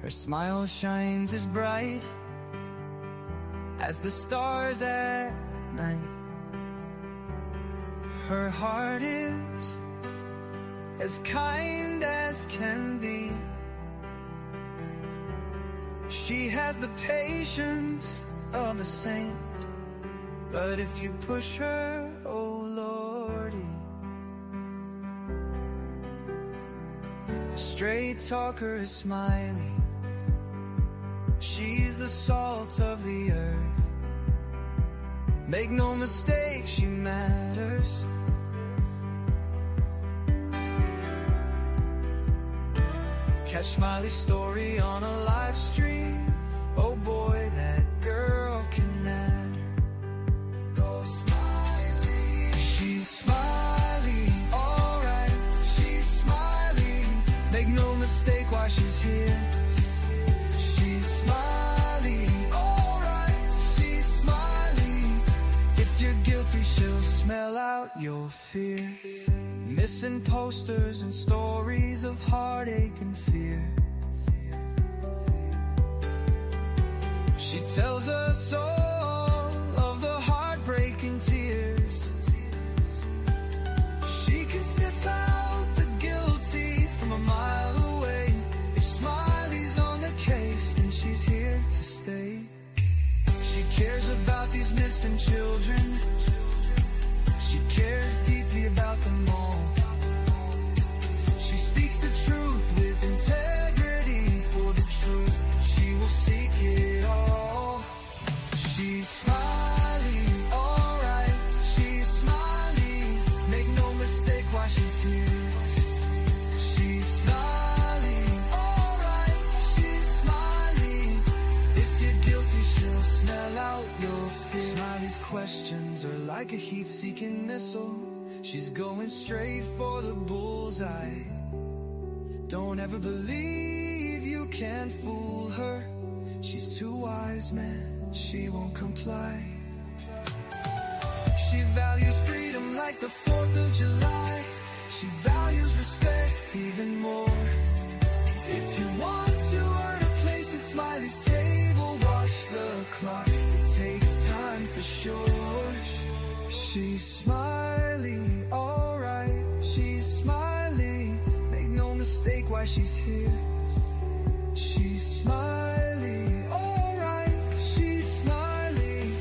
Her smile shines as bright as the stars at night. Her heart is as kind as can be. She has the patience of a saint, but if you push her, oh Lordy. A straight talker is Smiley. She's the salt of the earth. Make no mistake, she matters. Catch Smiley's story on a live stream. Oh boy, that girl can matter. Go Smiley. She's Smiley, alright. She's Smiley. Make no mistake why she's here. She's Smiley, alright. She's Smiley. If you're guilty, she'll smell out your fear. Missing posters and stories of heartache and fear. She tells us all of the heartbreaking tears. She can sniff out the guilty from a mile away. If Smiley's on the case, then she's here to stay. She cares about these missing children. She cares deeply about them all. She speaks the truth with integrity for the truth. She will seek it all. She's Smiley, alright. She's Smiley. Make no mistake why she's here. She's Smiley, alright. She's Smiley. If you're guilty, she'll smell out your fear. Smiley's questions are like a heat-seeking missile. She's going straight for the bullseye. Don't ever believe you can fool her. She's too wise, man, she won't comply. She values freedom like the 4th of July. She values respect even more. If you want to earn a place at Smiley's table, watch the clock, it takes time for sure. She's Smiley, alright. She's Smiley. Make no mistake why she's here. She's Smiley, alright. She's Smiley.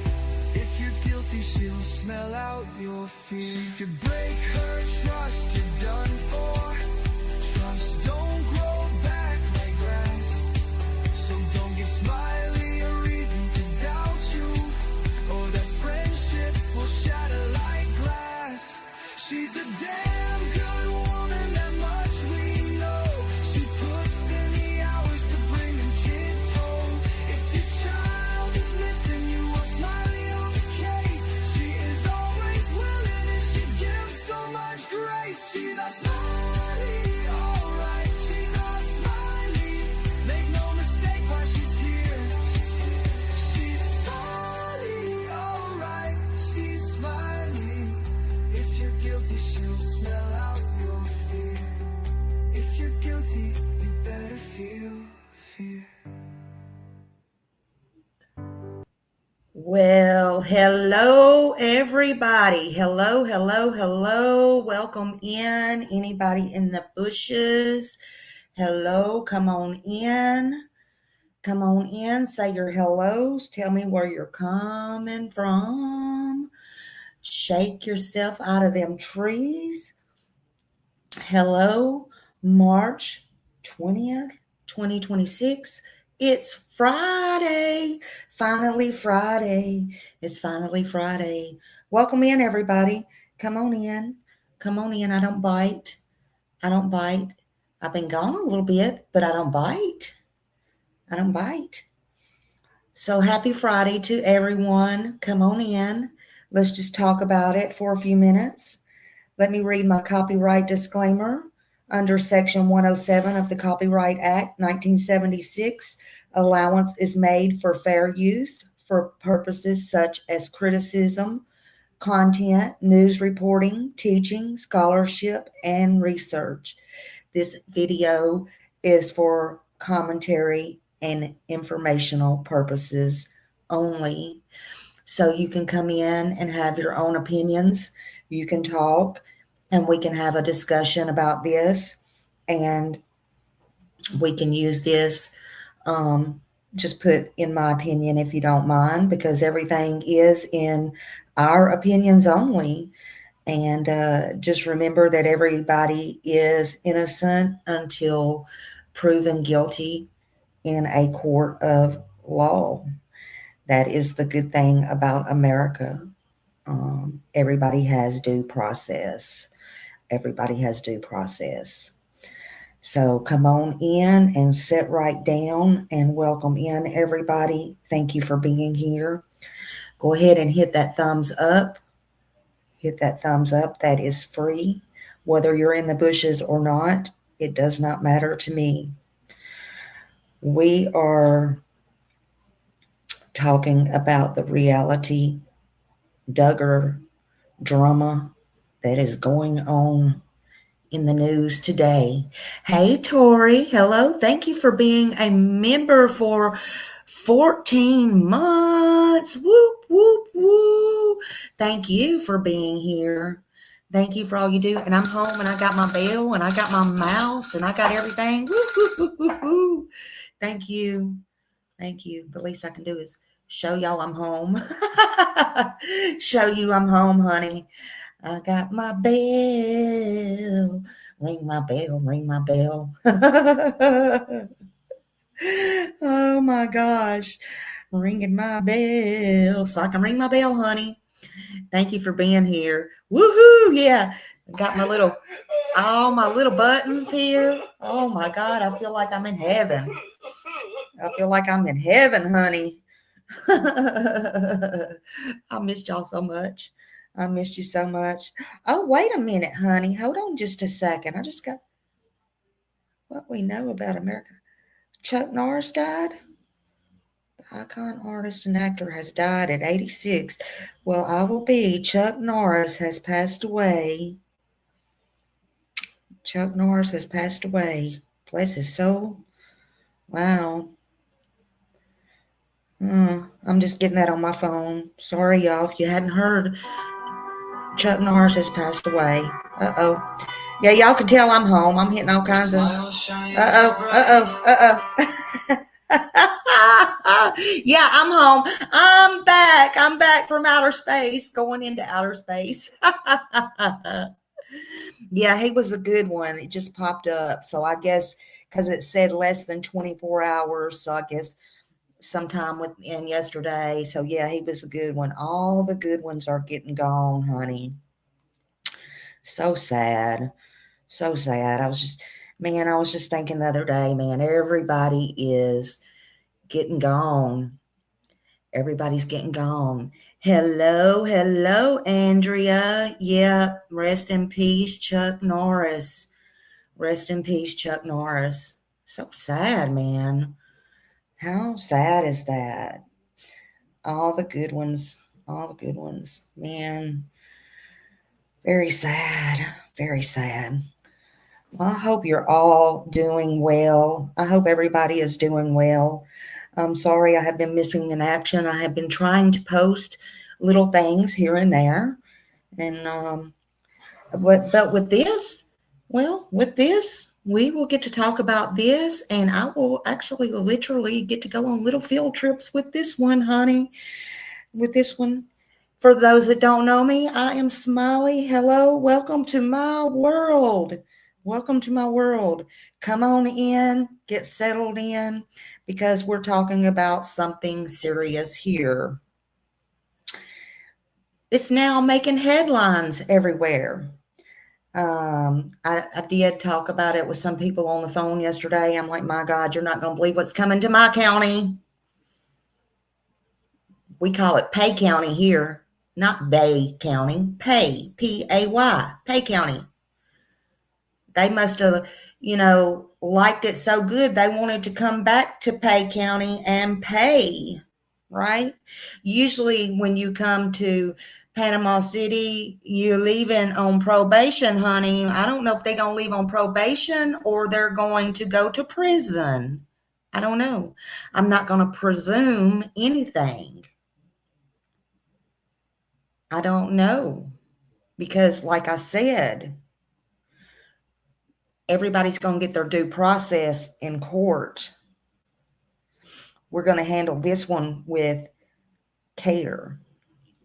If you're guilty, she'll smell out your fear. If you break her trust, you're done for. Trust don't grow back like grass. So don't give Smiley a reason to doubt you, or that friendship will shatter like glass. She's a damn good woman, that much we know. She puts in the hours to bring them kids home. If your child is missing, you want Smiley on the case. She is always willing and she gives so much grace. She's a Smiley, alright. She's a Smiley. Make no mistake why she's here. She's Smiley, alright. She's Smiley. If you're guilty, she'll smell out your fear. If you're guilty, you better feel fear. Well, hello, everybody. Hello, hello, hello. Welcome in. Anybody in the bushes? Hello, come on in. Come on in. Say your hellos. Tell me where you're coming from. Shake yourself out of them trees. Hello, March 20th, 2026. It's Friday. Finally Friday. It's finally Friday. Welcome in, everybody. Come on in. Come on in. I don't bite. I don't bite. I've been gone a little bit, but I don't bite. I don't bite. So happy Friday to everyone. Come on in. Let's just talk about it for a few minutes. Let me read my copyright disclaimer. Under Section 107 of the Copyright Act, 1976, allowance is made for fair use for purposes such as criticism, content, news reporting, teaching, scholarship, and research. This video is for commentary, and informational purposes only. So you can come in and have your own opinions. You can talk and we can have a discussion about this. And we can use this. Just put in my opinion if you don't mind, because everything is in our opinions only. And just remember that everybody is innocent until proven guilty in a court of law. That is the good thing about America. Everybody has due process. Everybody has due process. So come on in and sit right down and welcome in everybody. Thank you for being here. Go ahead and hit that thumbs up. Hit that thumbs up. That is free. Whether you're in the bushes or not, it does not matter to me. We are talking about the reality Duggar drama that is going on in the news today. Hey, Tori. Hello. Thank you for being a member for 14 months. Whoop, whoop, whoop. Thank you for being here. Thank you for all you do. And I'm home and I got my bell and I got my mouse and I got everything. Whoop, whoop, whoop, whoop. Thank you. Thank you. The least I can do is show y'all I'm home. Show you I'm home, honey. I got my bell. Ring my bell, ring my bell. Oh my gosh. Ringing my bell. So I can ring my bell, honey. Thank you for being here. Woohoo! Yeah. Got all my little buttons here. Oh my God. I feel like I'm in heaven. I feel like I'm in heaven, honey. I missed y'all so much. I missed you so much. Oh, wait a minute, honey. Hold on just a second. I just got what we know about America. Chuck Norris died. The icon artist and actor has died at 86. Well, I will be. Chuck Norris has passed away. Chuck Norris has passed away. Bless his soul. Wow. I'm just getting that on my phone. Sorry, y'all, if you hadn't heard. Chuck Norris has passed away. Uh-oh. Yeah, y'all can tell I'm home. I'm hitting all kinds of... Uh-oh. Yeah, I'm home. I'm back. I'm back from outer space, going into outer space. Yeah, he was a good one. It just popped up. So I guess because it said less than 24 hours. So I guess sometime within yesterday. So yeah, he was a good one. All the good ones are getting gone, honey. So sad. So sad. I was just thinking the other day, man, everybody is getting gone. Everybody's getting gone. Hello, Andrea. Yeah, rest in peace, Chuck Norris. Rest in peace, Chuck Norris. So sad, man. How sad is that? All the good ones, man. Very sad, very sad. Well, I hope you're all doing well. I hope everybody is doing well. I'm sorry I have been missing in action. I have been trying to post little things here and there. And but with this, we will get to talk about this, and I will actually literally get to go on little field trips with this one, honey. With this one. For those that don't know me, I am Smiley. Hello, welcome to my world. Welcome to my world. Come on in, get settled in, because we're talking about something serious here. It's now making headlines everywhere. I did talk about it with some people on the phone yesterday. I'm like, my God, you're not going to believe what's coming to my county. We call it Pay County here, not Bay County. Pay, P-A-Y, Pay County. They must have, liked it so good they wanted to come back to Pay County and pay, right? Usually when you come to Panama City, you're leaving on probation, honey. I don't know if they're going to leave on probation or they're going to go to prison. I don't know. I'm not going to presume anything. I don't know. Because, like I said, everybody's going to get their due process in court. We're going to handle this one with care.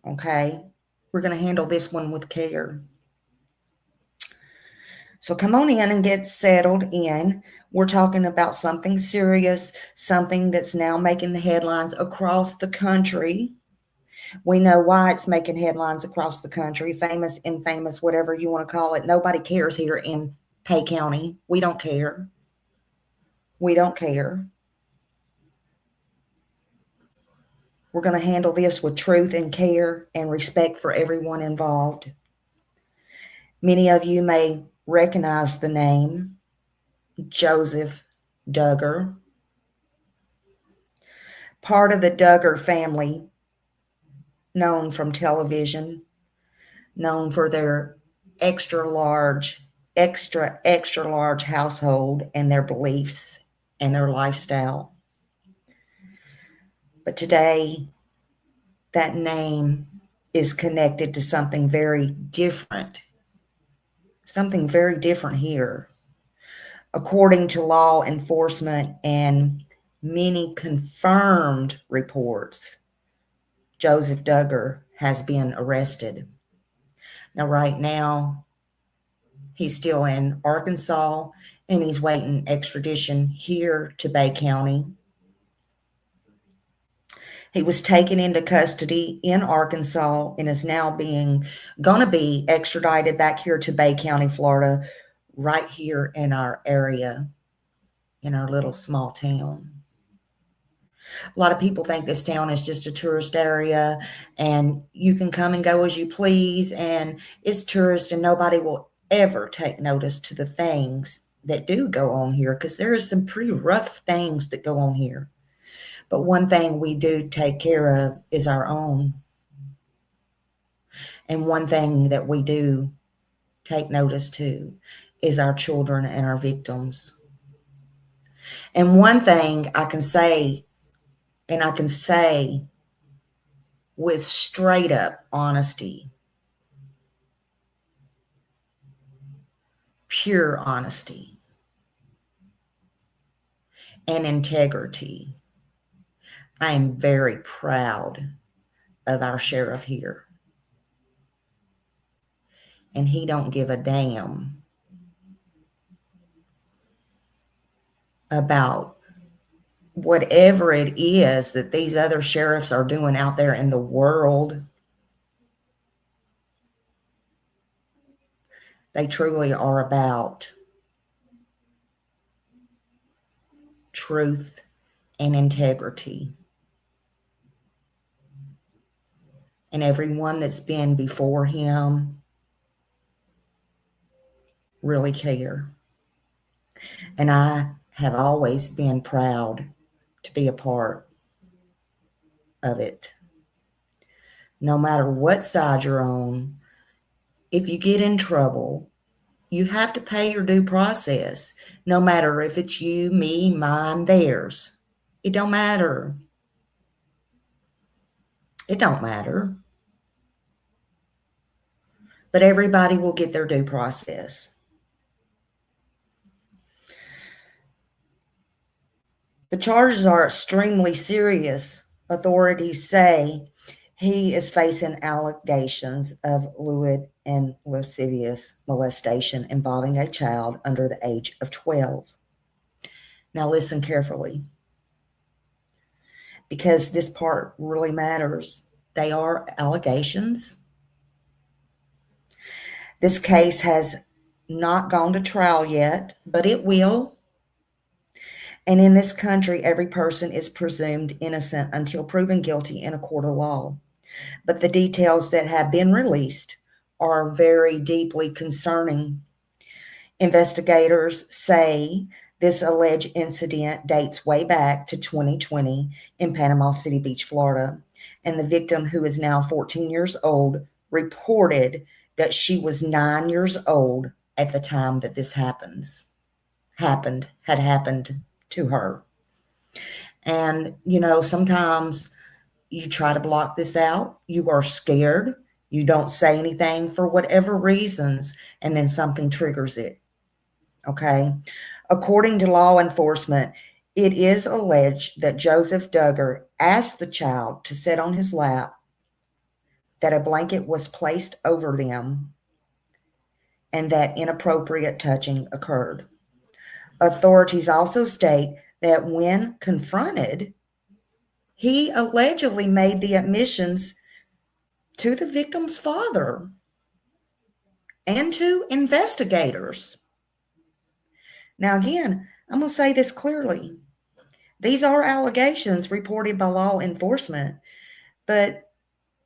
Okay? We're going to handle this one with care. So come on in and get settled in. We're talking about something serious, something that's now making the headlines across the country. We know why it's making headlines across the country, famous, infamous, whatever you want to call it. Nobody cares here in Pay County. We don't care. We don't care. We're going to handle this with truth and care and respect for everyone involved. Many of you may recognize the name Joseph Duggar. Part of the Duggar family, known from television, known for their extra large household and their beliefs and their lifestyle. But today, that name is connected to something very different. Something very different here. According to law enforcement and many confirmed reports, Joseph Duggar has been arrested. Now, right now, he's still in Arkansas, and he's waiting extradition here to Bay County. He was taken into custody in Arkansas and is now going to be extradited back here to Bay County, Florida, right here in our area, in our little small town. A lot of people think this town is just a tourist area and you can come and go as you please, and it's tourist and nobody will ever take notice to the things that do go on here, because there is some pretty rough things that go on here. But one thing we do take care of is our own. And one thing that we do take notice to is our children and our victims. And one thing I can say, and I can say with straight up honesty, pure honesty, and integrity, I am very proud of our sheriff here. And he don't give a damn about whatever it is that these other sheriffs are doing out there in the world. They truly are about truth and integrity. And everyone that's been before him really care. And I have always been proud to be a part of it. No matter what side you're on, if you get in trouble, you have to pay your due process, no matter if it's you, me, mine, theirs. It don't matter. It don't matter. But everybody will get their due process. The charges are extremely serious. Authorities say he is facing allegations of lewd and lascivious molestation involving a child under the age of 12. Now listen carefully, because this part really matters. They are allegations. This case has not gone to trial yet, but it will. And in this country, every person is presumed innocent until proven guilty in a court of law. But the details that have been released are very deeply concerning. Investigators say this alleged incident dates way back to 2020 in Panama City Beach, Florida. And the victim, who is now 14 years old, reported that she was 9 years old at the time that this had happened to her. And, sometimes you try to block this out. You are scared. You don't say anything for whatever reasons, and then something triggers it. Okay. According to law enforcement, it is alleged that Joseph Duggar asked the child to sit on his lap, that a blanket was placed over them, and that inappropriate touching occurred. Authorities also state that when confronted, he allegedly made the admissions to the victim's father and to investigators. Now, again, I'm going to say this clearly. These are allegations reported by law enforcement, but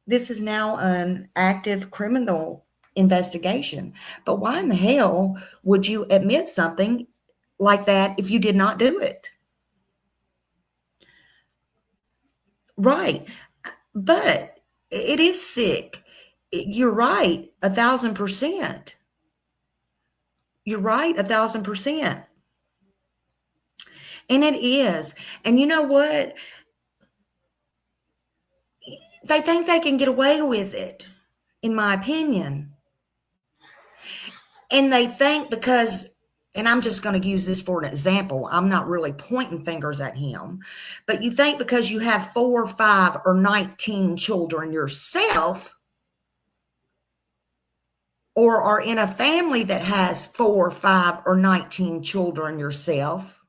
this is now an active criminal investigation. But why in the hell would you admit something like that if you did not do it? Right. But it is sick. You're right, 1,000%. You're right, 1,000%. And it is. And you know what? They think they can get away with it, in my opinion. And they think because, and I'm just going to use this for an example, I'm not really pointing fingers at him, but you think because you have 4, 5, or 19 children yourself, or are in a family that has 4, 5, or 19 children yourself,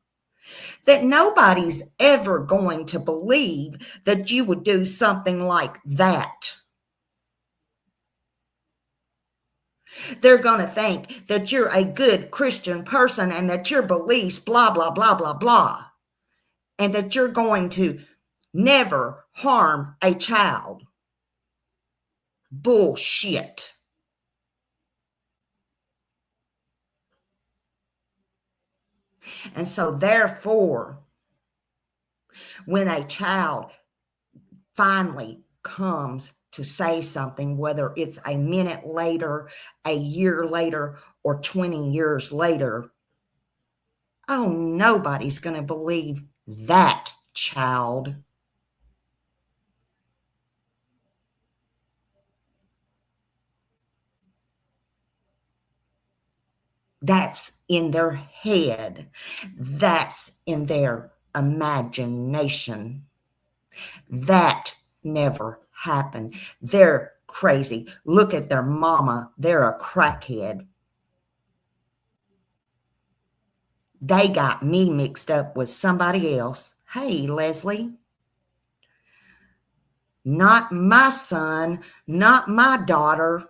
that nobody's ever going to believe that you would do something like that. They're going to think that you're a good Christian person and that your beliefs, blah, blah, blah, blah, blah, and that you're going to never harm a child. Bullshit. And so therefore, when a child finally comes to say something, whether it's a minute later, a year later, or 20 years later, oh, nobody's going to believe that child. That's in their head. That's in their imagination. That never happened. They're crazy. Look at their mama. They're a crackhead. They got me mixed up with somebody else. Hey, Leslie. Not my son, not my daughter.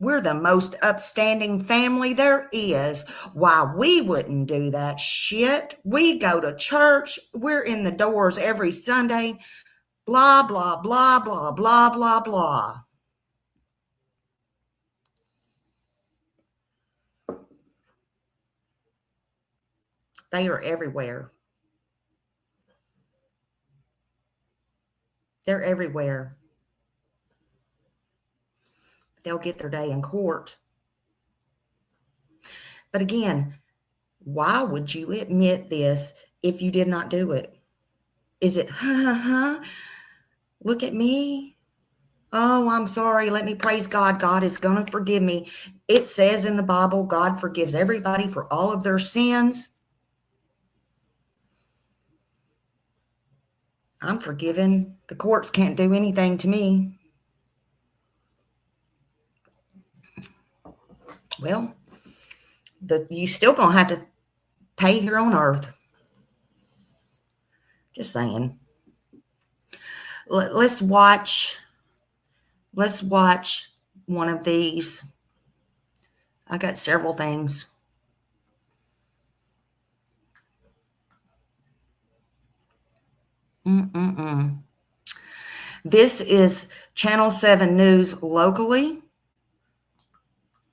We're the most upstanding family there is. Why, we wouldn't do that shit. We go to church. We're in the doors every Sunday. Blah, blah, blah, blah, blah, blah, blah. They are everywhere. They're everywhere. They'll get their day in court. But again, why would you admit this if you did not do it? Is it, look at me? Oh, I'm sorry. Let me praise God. God is going to forgive me. It says in the Bible, God forgives everybody for all of their sins. I'm forgiven. The courts can't do anything to me. Well, you still going to have to pay here on earth. Just saying. Let's watch one of these. I got several things. This is Channel 7 News locally.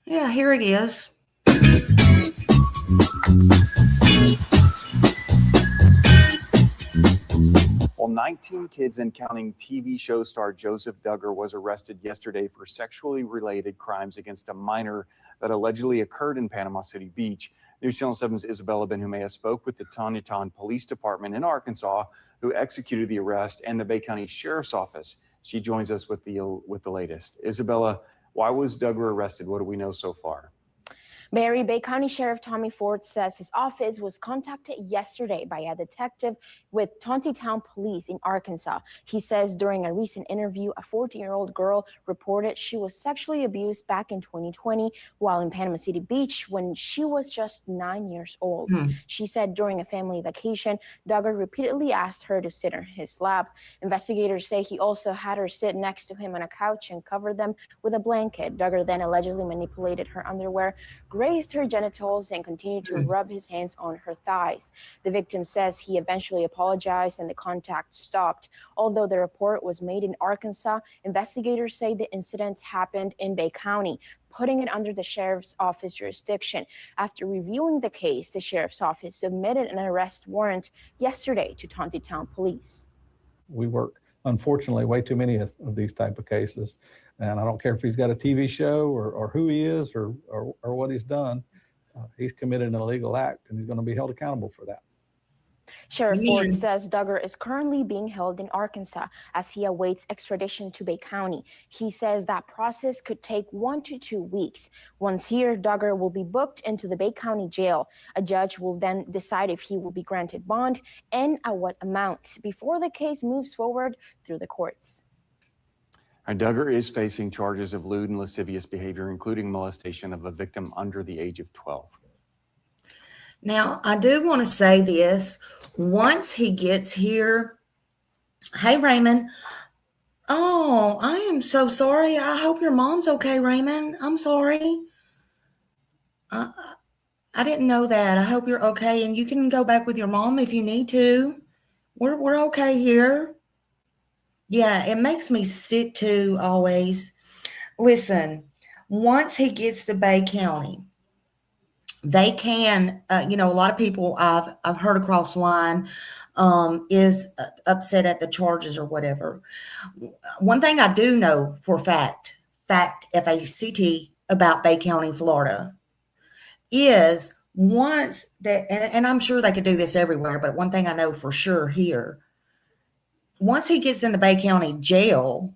Yeah, here it is. Well, 19 kids and counting TV show star Joseph Duggar was arrested yesterday for sexually related crimes against a minor that allegedly occurred in Panama City Beach. News Channel 7's Isabella Benjumea spoke with the Taneytown Police Department in Arkansas, who executed the arrest, and the Bay County Sheriff's Office. She joins us with the latest. Isabella, why was Duggar arrested? What do we know so far? Barry, Bay County Sheriff Tommy Ford says his office was contacted yesterday by a detective with Taneytown Police in Arkansas. He says during a recent interview, a 14-year-old girl reported she was sexually abused back in 2020 while in Panama City Beach when she was just 9 years old. She said during a family vacation, Duggar repeatedly asked her to sit on his lap. Investigators say he also had her sit next to him on a couch and covered them with a blanket. Duggar then allegedly manipulated her underwear, grazed her genitals, and continued to rub his hands on her thighs. The victim says he eventually apologized and the contact stopped. Although the report was made in Arkansas, investigators say the incident happened in Bay County, putting it under the sheriff's office jurisdiction. After reviewing the case, the sheriff's office submitted an arrest warrant yesterday to Taneytown Police. We work, unfortunately, way too many of these type of cases. And I don't care if he's got a TV show or who he is or what he's done. He's committed an illegal act and he's going to be held accountable for that. Sheriff Ford says Duggar is currently being held in Arkansas as he awaits extradition to Bay County. He says that process could take 1 to 2 weeks. Once here, Duggar will be booked into the Bay County jail. A judge will then decide if he will be granted bond and at what amount before the case moves forward through the courts. Duggar is facing charges of lewd and lascivious behavior, including molestation of a victim under the age of 12. Now, I do want to say this. Once he gets here, hey, Raymond. Oh, I am so sorry. I hope your mom's okay, Raymond. I'm sorry. I didn't know that. I hope you're okay, and you can go back with your mom if you need to. We're okay here. Yeah, it makes me sick too, always. Listen, once he gets to Bay County, they can, a lot of people I've heard across the line is upset at the charges or whatever. One thing I do know for fact, F-A-C-T, about Bay County, Florida, is once that, and I'm sure they could do this everywhere, but one thing I know for sure here, once he gets in the Bay County jail,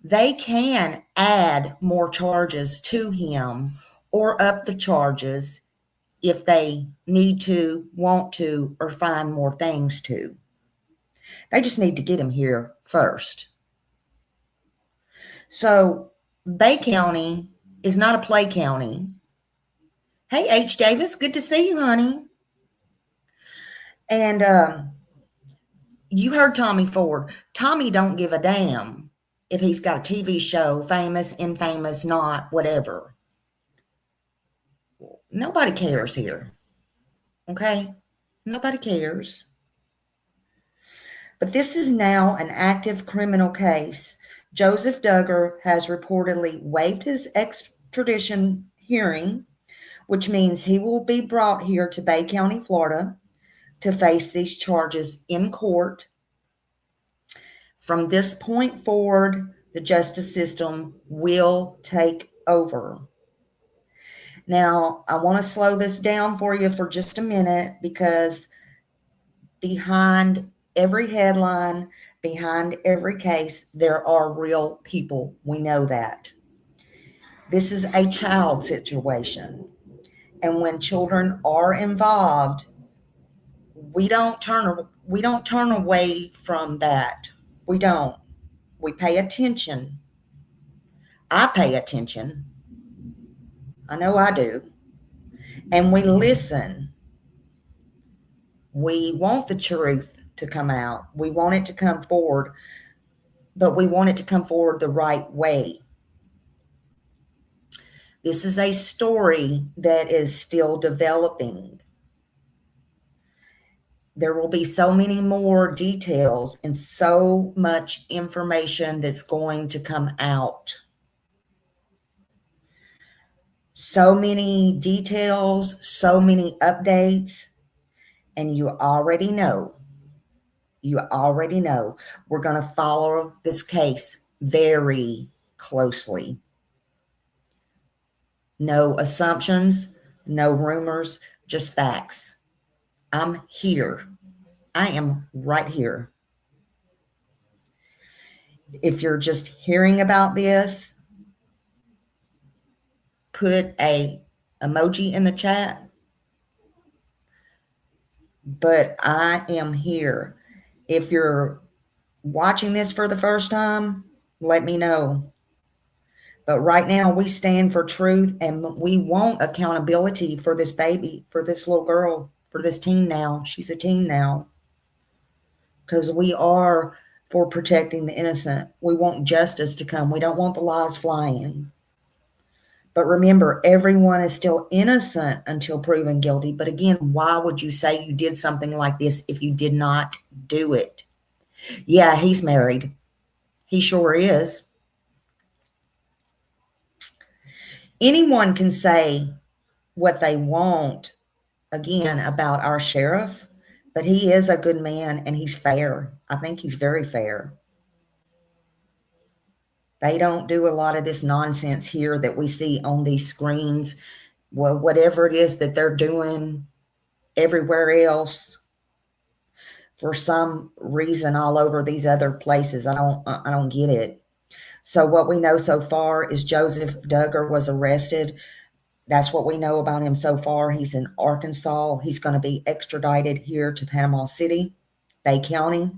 they can add more charges to him or up the charges if they need to, want to, or find more things to. They just need to get him here first. So Bay County is not a play county. Hey, H. Davis, good to see you, honey. And you heard Tommy Ford. Tommy don't give a damn if he's got a TV show, famous, infamous, not, whatever. Nobody cares here. Okay? Nobody cares. But this is now an active criminal case. Joseph Duggar has reportedly waived his extradition hearing, which means he will be brought here to Bay County, Florida, to face these charges in court. From this point forward, the justice system will take over. Now, I want to slow this down for you for just a minute, because behind every headline, behind every case, there are real people. We know that. This is a child situation. And when children are involved, we don't turn away from that. We don't. We pay attention. I pay attention. I know I do. And we listen. We want the truth to come out. We want it to come forward, but we want it to come forward the right way. This is a story that is still developing. There will be so many more details and so much information that's going to come out. So many details, so many updates, and you already know, we're going to follow this case very closely. No assumptions, no rumors, just facts. I'm here. I am right here. If you're just hearing about this, put a emoji in the chat. But I am here. If you're watching this for the first time, let me know. But right now, we stand for truth and we want accountability for this baby, for this little girl, for this teen now. She's a teen now. Because we are for protecting the innocent. We want justice to come. We don't want the lies flying. But remember, everyone is still innocent until proven guilty. But again, why would you say you did something like this if you did not do it? Yeah, he's married. He sure is. Anyone can say what they want, again, about our sheriff, but he is a good man and he's fair. I think he's very fair. They don't do a lot of this nonsense here that we see on these screens. Well, whatever it is that they're doing everywhere else, for some reason all over these other places. I don't get it. So what we know so far is Joseph Duggar was arrested. That's what we know about him so far. He's in Arkansas. He's going to be extradited here to Panama City, Bay County.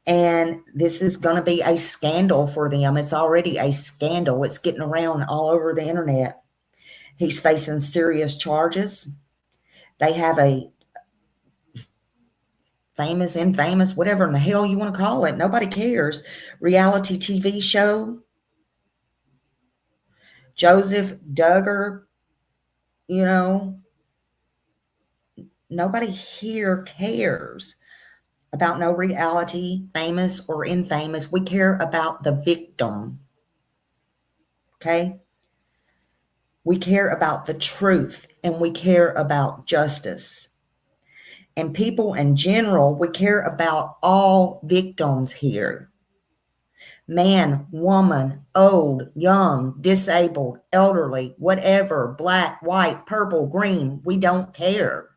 And this is going to be a scandal for them. It's already a scandal. It's getting around all over the internet. He's facing serious charges. They have a famous, infamous, whatever in the hell you want to call it. Nobody cares. Reality TV show. Joseph Duggar, you know, nobody here cares about no reality, famous or infamous. We care about the victim. Okay? We care about the truth and we care about justice. And people in general, we care about all victims here. Man, woman, old, young, disabled, elderly, whatever, black, white, purple, green, we don't care.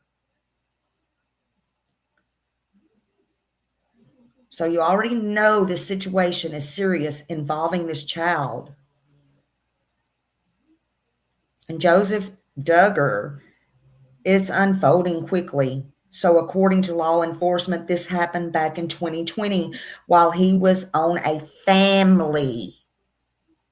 So you already know this situation is serious involving this child. And Joseph Duggar, it's unfolding quickly. So according to law enforcement, this happened back in 2020 while he was on a family,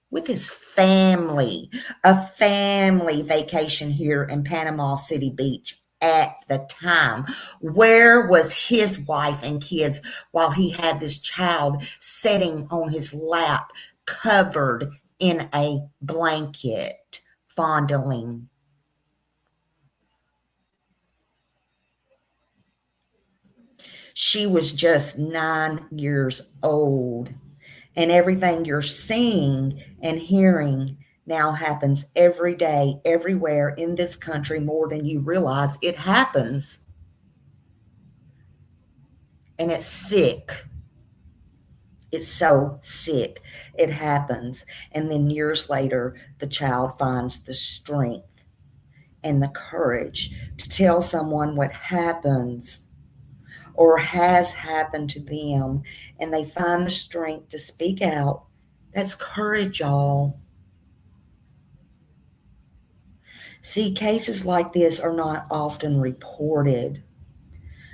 with his family, a family vacation here in Panama City Beach at the time. Where was his wife and kids while he had this child sitting on his lap, covered in a blanket, fondling? She was just 9 years old. And everything you're seeing and hearing now happens every day, everywhere in this country, more than you realize. It happens. And it's sick. It's so sick. It happens. And then years later, the child finds the strength and the courage to tell someone what happens or has happened to them, and they find the strength to speak out. That's courage, y'all. See, cases like this are not often reported,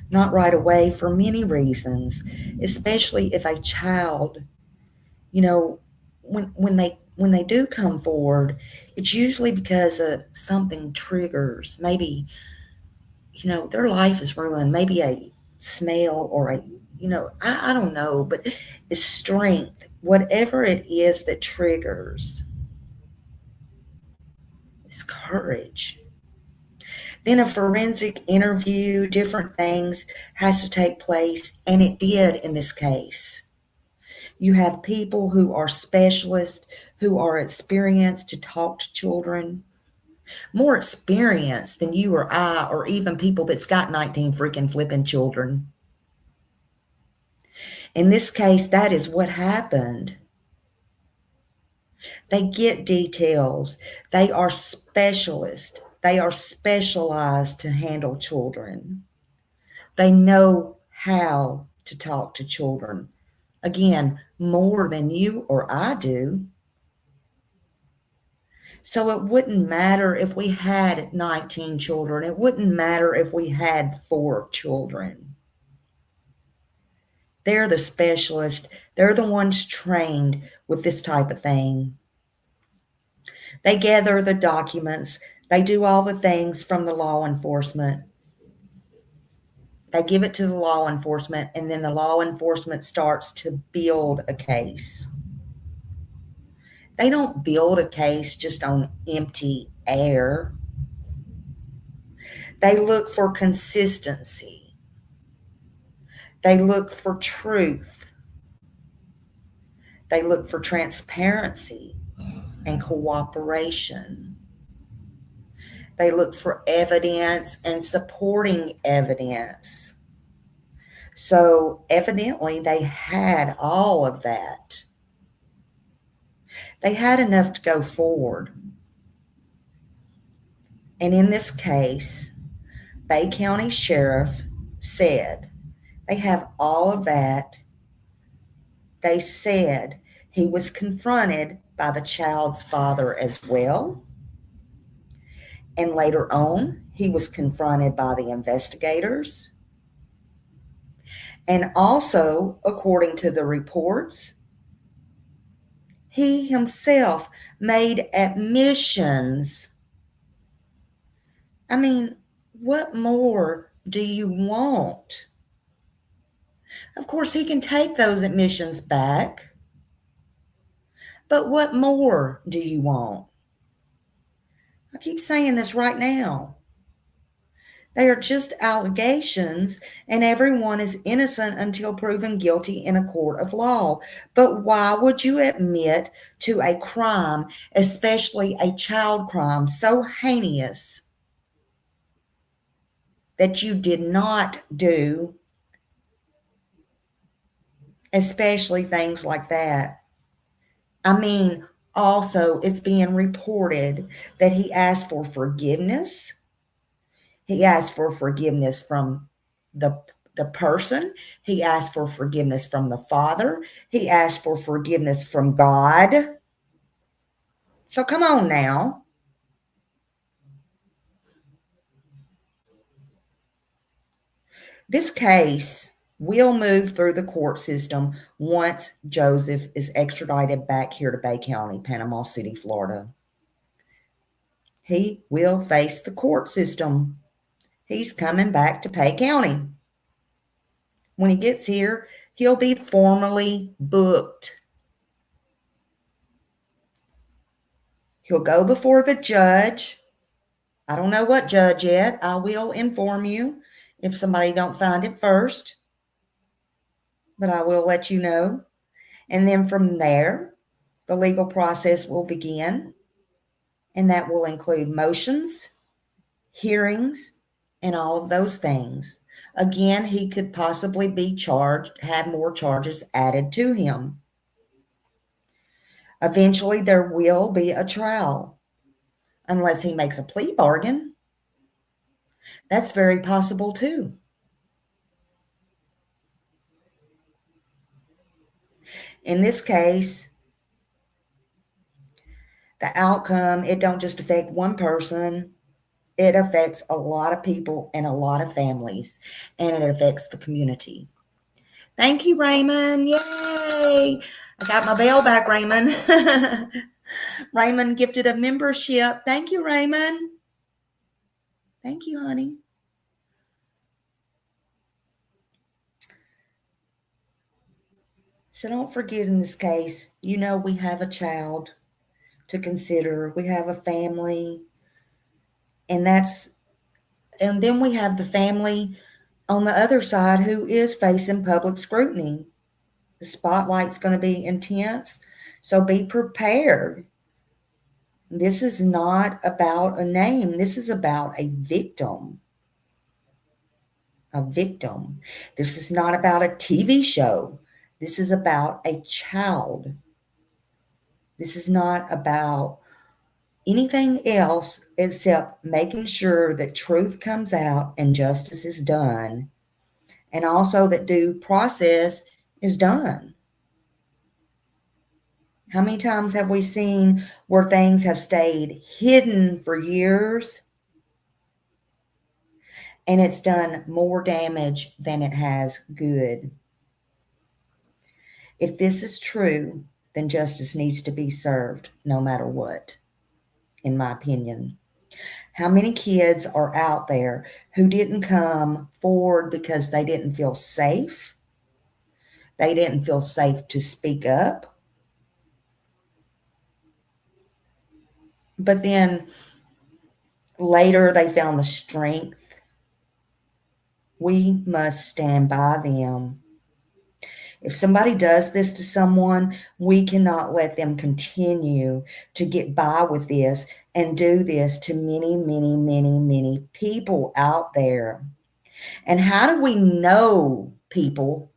not right away, for many reasons, especially if a child, you know, when they do come forward, it's usually because something triggers. Maybe, you know, their life is ruined. Maybe a smell or a, you know, I don't know, but it's strength, whatever it is that triggers, it's courage. Then a forensic interview, different things has to take place, and it did in this case. You have people who are specialists, who are experienced to talk to children, more experienced than you or I, or even people that's got 19 freaking flipping children. In this case, that is what happened. They get details. They are specialists. They are specialized to handle children. They know how to talk to children. Again, more than you or I do. So it wouldn't matter if we had 19 children. It wouldn't matter if we had 4 children. They're the specialists. They're the ones trained with this type of thing. They gather the documents. They do all the things from the law enforcement. They give it to the law enforcement, and then the law enforcement starts to build a case. They don't build a case just on empty air. They look for consistency. They look for truth. They look for transparency and cooperation. They look for evidence and supporting evidence. So evidently they had all of that. They had enough to go forward. And in this case, Bay County Sheriff said they have all of that. They said he was confronted by the child's father as well. And later on, he was confronted by the investigators. And also, according to the reports, he himself made admissions. I mean, what more do you want? Of course, he can take those admissions back. But what more do you want? I keep saying this right now. They are just allegations, and everyone is innocent until proven guilty in a court of law. But why would you admit to a crime, especially a child crime, so heinous that you did not do, especially things like that? I mean, also, it's being reported that he asked for forgiveness. He asked for forgiveness from the person. He asked for forgiveness from the Father. He asked for forgiveness from God. So come on now. This case will move through the court system once Joseph is extradited back here to Bay County, Panama City, Florida. He will face the court system. He's coming back to Bay County. When he gets here, he'll be formally booked. He'll go before the judge. I don't know what judge yet. I will inform you if somebody don't find it first. But I will let you know. And then from there, the legal process will begin. And that will include motions, hearings, and all of those things. Again, he could possibly be charged, have more charges added to him. Eventually, there will be a trial, unless he makes a plea bargain. That's very possible too. In this case, the outcome, it don't just affect one person. It affects a lot of people and a lot of families, and it affects the community. Thank you, Raymond. Yay! I got my bell back, Raymond. Raymond gifted a membership. Thank you, Raymond. Thank you, honey. So don't forget, in this case, you know, we have a child to consider. We have a family. And then we have the family on the other side who is facing public scrutiny. The spotlight's going to be intense, so be prepared. This is not about a name. This is about a victim. A victim. This is not about a TV show. This is about a child. This is not about anything else except making sure that truth comes out and justice is done, and also that due process is done. How many times have we seen where things have stayed hidden for years and it's done more damage than it has good? If this is true, then justice needs to be served no matter what, in my opinion. How many kids are out there who didn't come forward because they didn't feel safe? They didn't feel safe to speak up. But then later they found the strength. We must stand by them. If somebody does this to someone, we cannot let them continue to get by with this and do this to many, many, many, many people out there. And how do we know, people?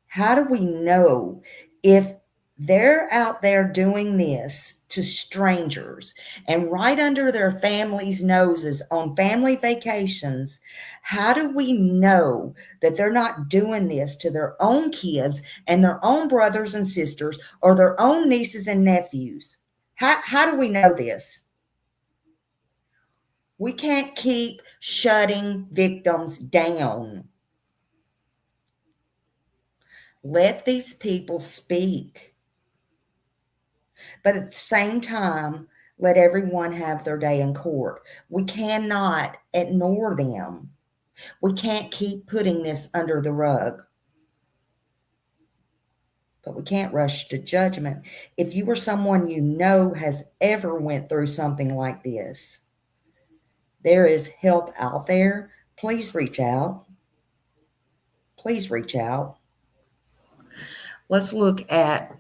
How do we know if they're out there doing this to strangers and right under their families' noses on family vacations? How do we know that they're not doing this to their own kids and their own brothers and sisters or their own nieces and nephews? How do we know this? We can't keep shutting victims down. Let these people speak. But at the same time, let everyone have their day in court. We cannot ignore them. We can't keep putting this under the rug. But we can't rush to judgment. If you or someone you know has ever went through something like this, there is help out there. Please reach out. Please reach out. Let's look at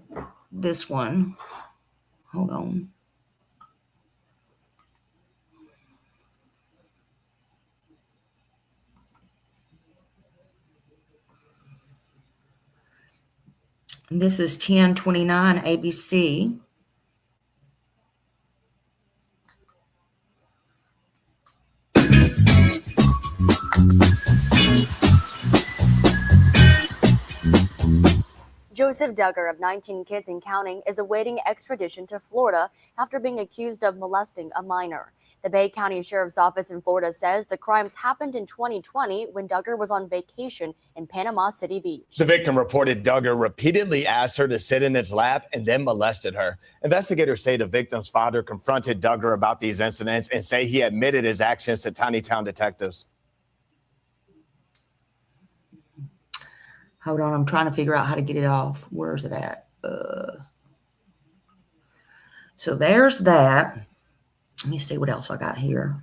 this one. Hold on. This is 1029 ABC. Joseph Duggar, of 19 kids and counting, is awaiting extradition to Florida after being accused of molesting a minor. The Bay County Sheriff's Office in Florida says the crimes happened in 2020 when Duggar was on vacation in Panama City Beach. The victim reported Duggar repeatedly asked her to sit in his lap and then molested her. Investigators say the victim's father confronted Duggar about these incidents and say he admitted his actions to Tiny Town detectives. Hold on, I'm trying to figure out how to get it off. Where is it at? So there's that. Let me see what else I got here.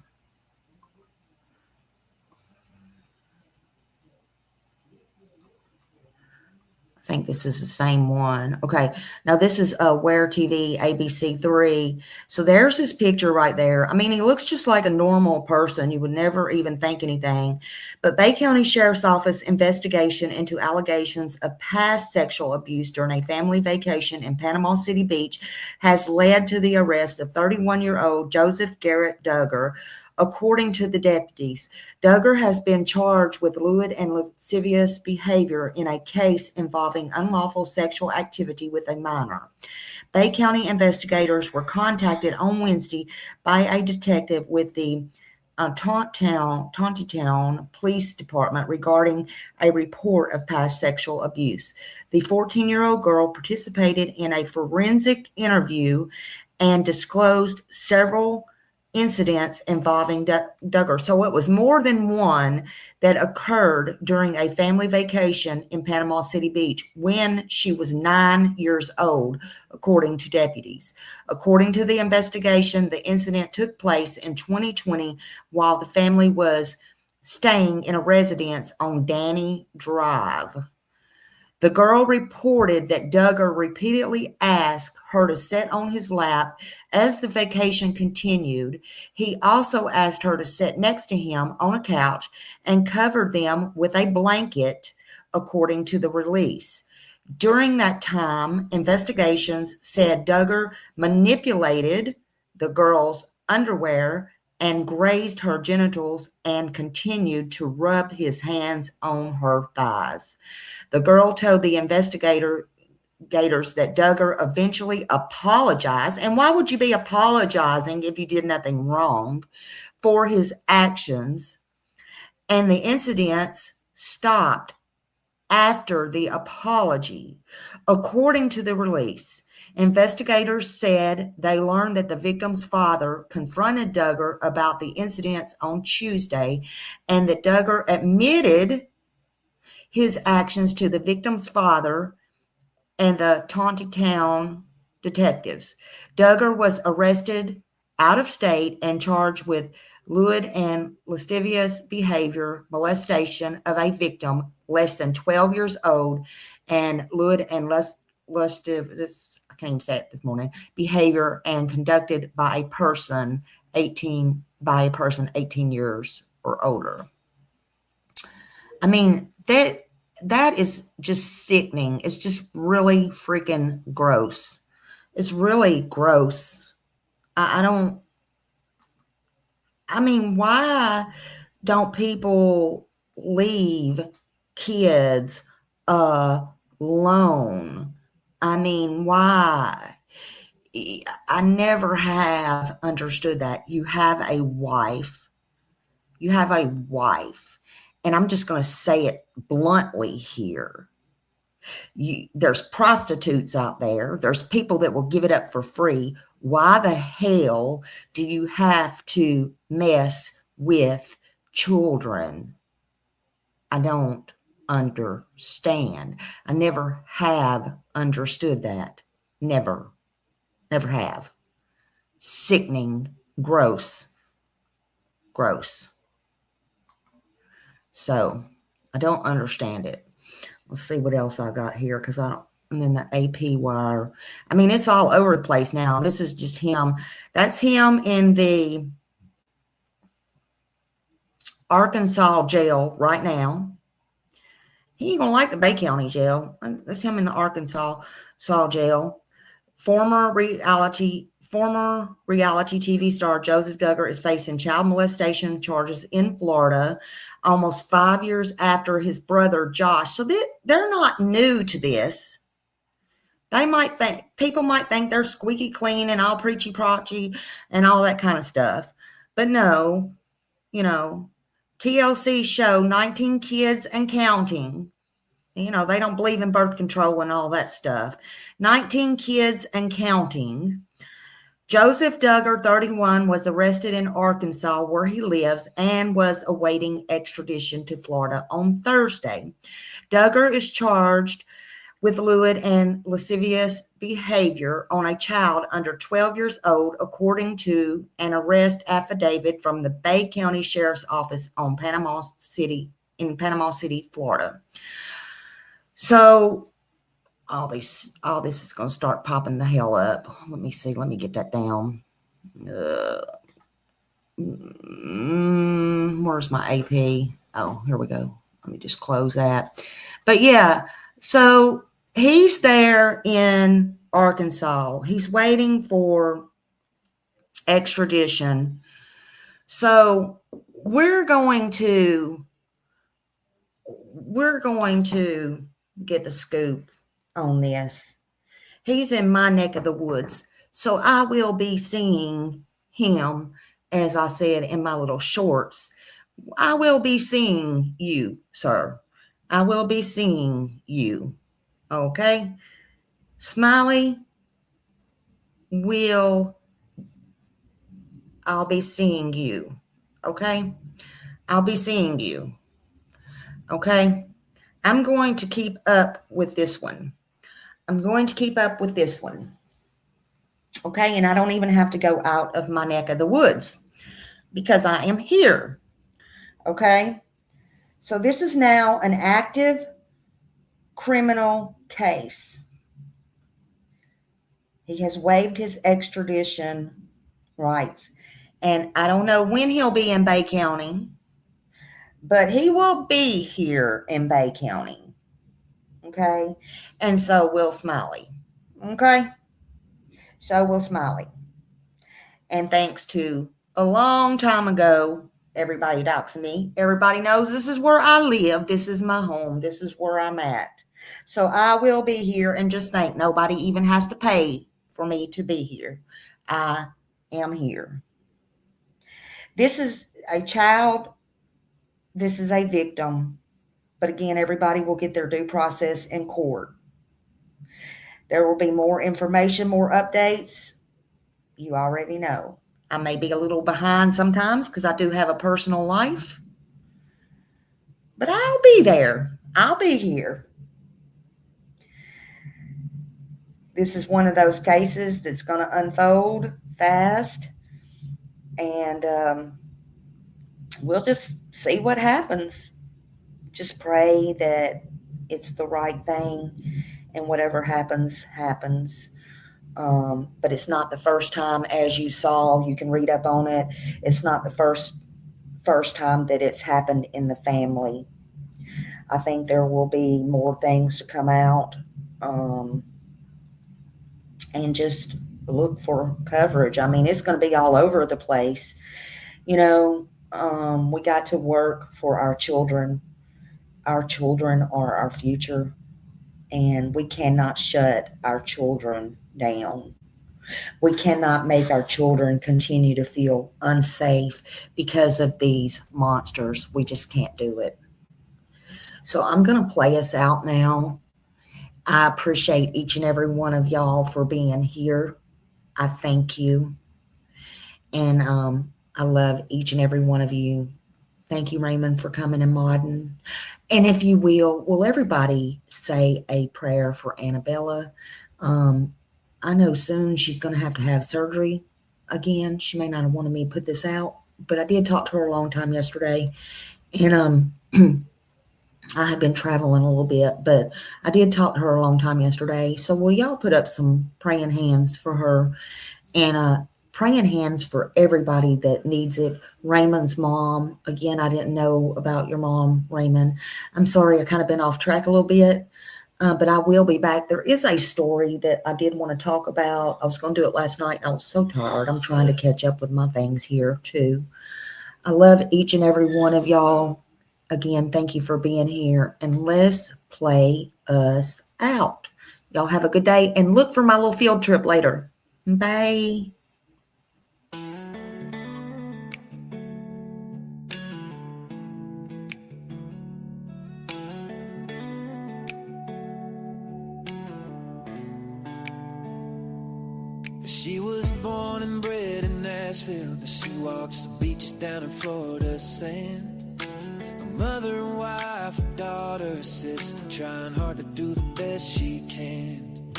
I think this is the same one. Okay, now this is Where TV ABC3. So there's his picture right there. I mean, he looks just like a normal person. You would never even think anything. But Bay County Sheriff's Office investigation into allegations of past sexual abuse during a family vacation in Panama City Beach has led to the arrest of 31-year-old Joseph Garrett Duggar. According to the deputies, Duggar has been charged with lewd and lascivious behavior in a case involving unlawful sexual activity with a minor. Bay County investigators were contacted on Wednesday by a detective with the Tontitown Police Department regarding a report of past sexual abuse. The 14-year-old girl participated in a forensic interview and disclosed several incidents involving Duggar. So it was more than one that occurred during a family vacation in Panama City Beach when she was 9 years old, according to deputies. According to the investigation, the incident took place in 2020 while the family was staying in a residence on Danny Drive. The girl reported that Duggar repeatedly asked her to sit on his lap as the vacation continued. He also asked her to sit next to him on a couch and covered them with a blanket, according to the release. During that time, investigations said Duggar manipulated the girl's underwear and grazed her genitals and continued to rub his hands on her thighs. The girl told the investigators that Duggar eventually apologized. And why would you be apologizing if you did nothing wrong for his actions? And the incidents stopped after the apology. According to the release, investigators said they learned that the victim's father confronted Duggar about the incidents on Tuesday and that Duggar admitted his actions to the victim's father and the Tontitown detectives. Duggar was arrested out of state and charged with lewd and lascivious behavior, molestation of a victim less than 12 years old, and lewd and lascivious, I can't even say it this morning, behavior and conducted by a person 18 years or older. I mean, that is just sickening. It's just really freaking gross. It's really gross. I mean, why don't people leave kids alone? I mean, why? I never have understood that. You have a wife. And I'm just going to say it bluntly here. There's prostitutes out there. There's people that will give it up for free. Why the hell do you have to mess with children? I don't understand. I never have understood that. Never have. Sickening, gross. So I don't understand it. Let's see what else I got here, because I'm in the AP wire. I mean, it's all over the place now. This is just him. That's him in the Arkansas jail right now. He ain't gonna like the Bay County jail. That's him in the Arkansas jail. Former reality TV star Joseph Duggar is facing child molestation charges in Florida almost 5 years after his brother Josh. So they're not new to this. People might think they're squeaky clean and all preachy-prochy and all that kind of stuff. But no, TLC show 19 kids and counting. They don't believe in birth control and all that stuff. 19 kids and counting. Joseph Duggar, 31, was arrested in Arkansas, where he lives, and was awaiting extradition to Florida on Thursday. Duggar is charged with lewd and lascivious behavior on a child under 12 years old, according to an arrest affidavit from the Bay County Sheriff's Office in Panama City, Florida. So all this is going to start popping the hell up. Let me see. Let me get that down. Where's my AP? Oh, here we go. Let me just close that. But yeah, so he's there in Arkansas. He's waiting for extradition. So we're going to get the scoop on this. He's in my neck of the woods. So I will be seeing him, as I said in my little shorts. I will be seeing you, sir. I will be seeing you. Okay? Smiley, I'll be seeing you. Okay? I'll be seeing you. Okay? I'm going to keep up with this one. Okay? And I don't even have to go out of my neck of the woods because I am here. Okay? So this is now an active criminal case. He has waived his extradition rights. And I don't know when he'll be in Bay County, but he will be here in Bay County. Okay. And so will Smiley. Okay. So will Smiley. And thanks to a long time ago, everybody doxed me. Everybody knows this is where I live. This is my home. This is where I'm at. So I will be here, and just think, nobody even has to pay for me to be here. I am here. This is a child. This is a victim. But again, everybody will get their due process in court. There will be more information, more updates. You already know. I may be a little behind sometimes because I do have a personal life. But I'll be there. I'll be here. This is one of those cases that's going to unfold fast. And we'll just see what happens. Just pray that it's the right thing, and whatever happens, happens. But it's not the first time, as you saw. You can read up on it. It's not the first time that it's happened in the family. I think there will be more things to come out, and just look for coverage. I mean, it's going to be all over the place. You know, we got to work for our children. Our children are our future, and we cannot shut our children down. We cannot make our children continue to feel unsafe because of these monsters. We just can't do it. So I'm going to play us out now. I appreciate each and every one of y'all for being here. I thank you. And I love each and every one of you. Thank you, Raymond, for coming and modding. And if you will everybody say a prayer for Annabella? I know soon she's going to have surgery again. She may not have wanted me to put this out, but I did talk to her a long time yesterday. And I had been traveling a little bit, but I did talk to her a long time yesterday. So will y'all put up some praying hands for her, and praying hands for everybody that needs it. Raymond's mom. Again, I didn't know about your mom, Raymond. I'm sorry, I kind of been off track a little bit, but I will be back. There is a story that I did want to talk about. I was going to do it last night, and I was so tired. I'm trying to catch up with my things here, too. I love each and every one of y'all. Again, thank you for being here, and let's play us out. Y'all have a good day, and look for my little field trip later. Bye. She was born and bred in Nashville, but she walks the beaches down in Florida sand. A mother and wife, a daughter, a sister, trying hard to do the best she can.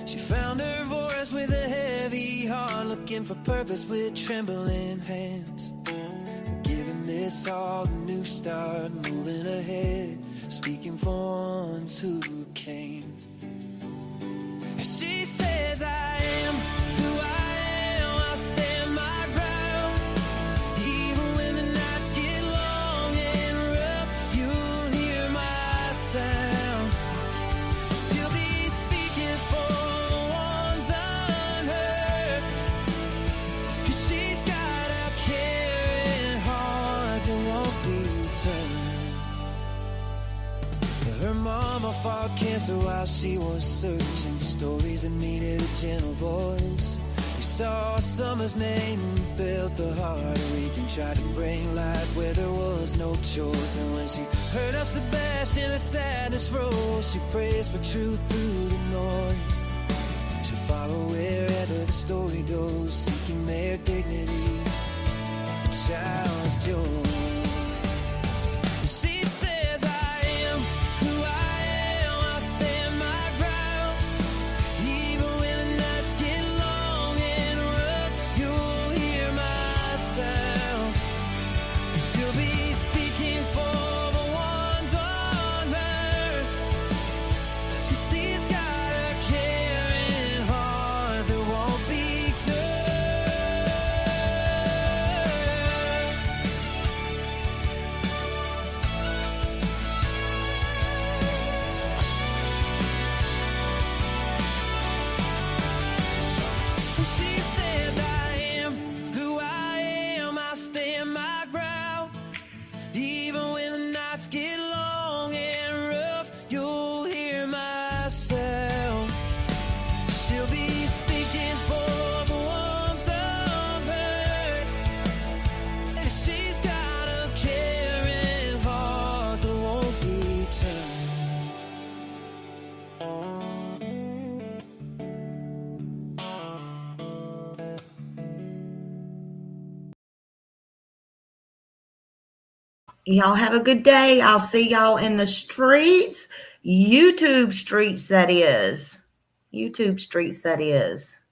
She found her voice with a heavy heart, looking for purpose with trembling hands. And giving this all a new start, moving ahead, speaking for ones who came. She says, I am who I am, I'll stand my ground. Even when the nights get long and rough, you'll hear my sound. She'll be speaking for the ones unheard, 'cause she's got a caring heart that won't be turned. Her mama fought cancer while she was searching, stories that needed a gentle voice. We saw a summer's name and felt the heart ache, and tried to bring light where there was no choice. And when she heard of Sebastian, her sadness rose. She prays for truth through the noise. She'll follow wherever the story goes, seeking their dignity, a child's joy. She says, I am who I am, I'll stand my ground. Even when the nights get long and rough, you'll hear my sound. She'll be speaking for the ones unheard, 'cause she's got a caring heart that won't be turned. Y'all have a good day. I'll see y'all in the streets. YouTube streets, that is. YouTube streets, that is.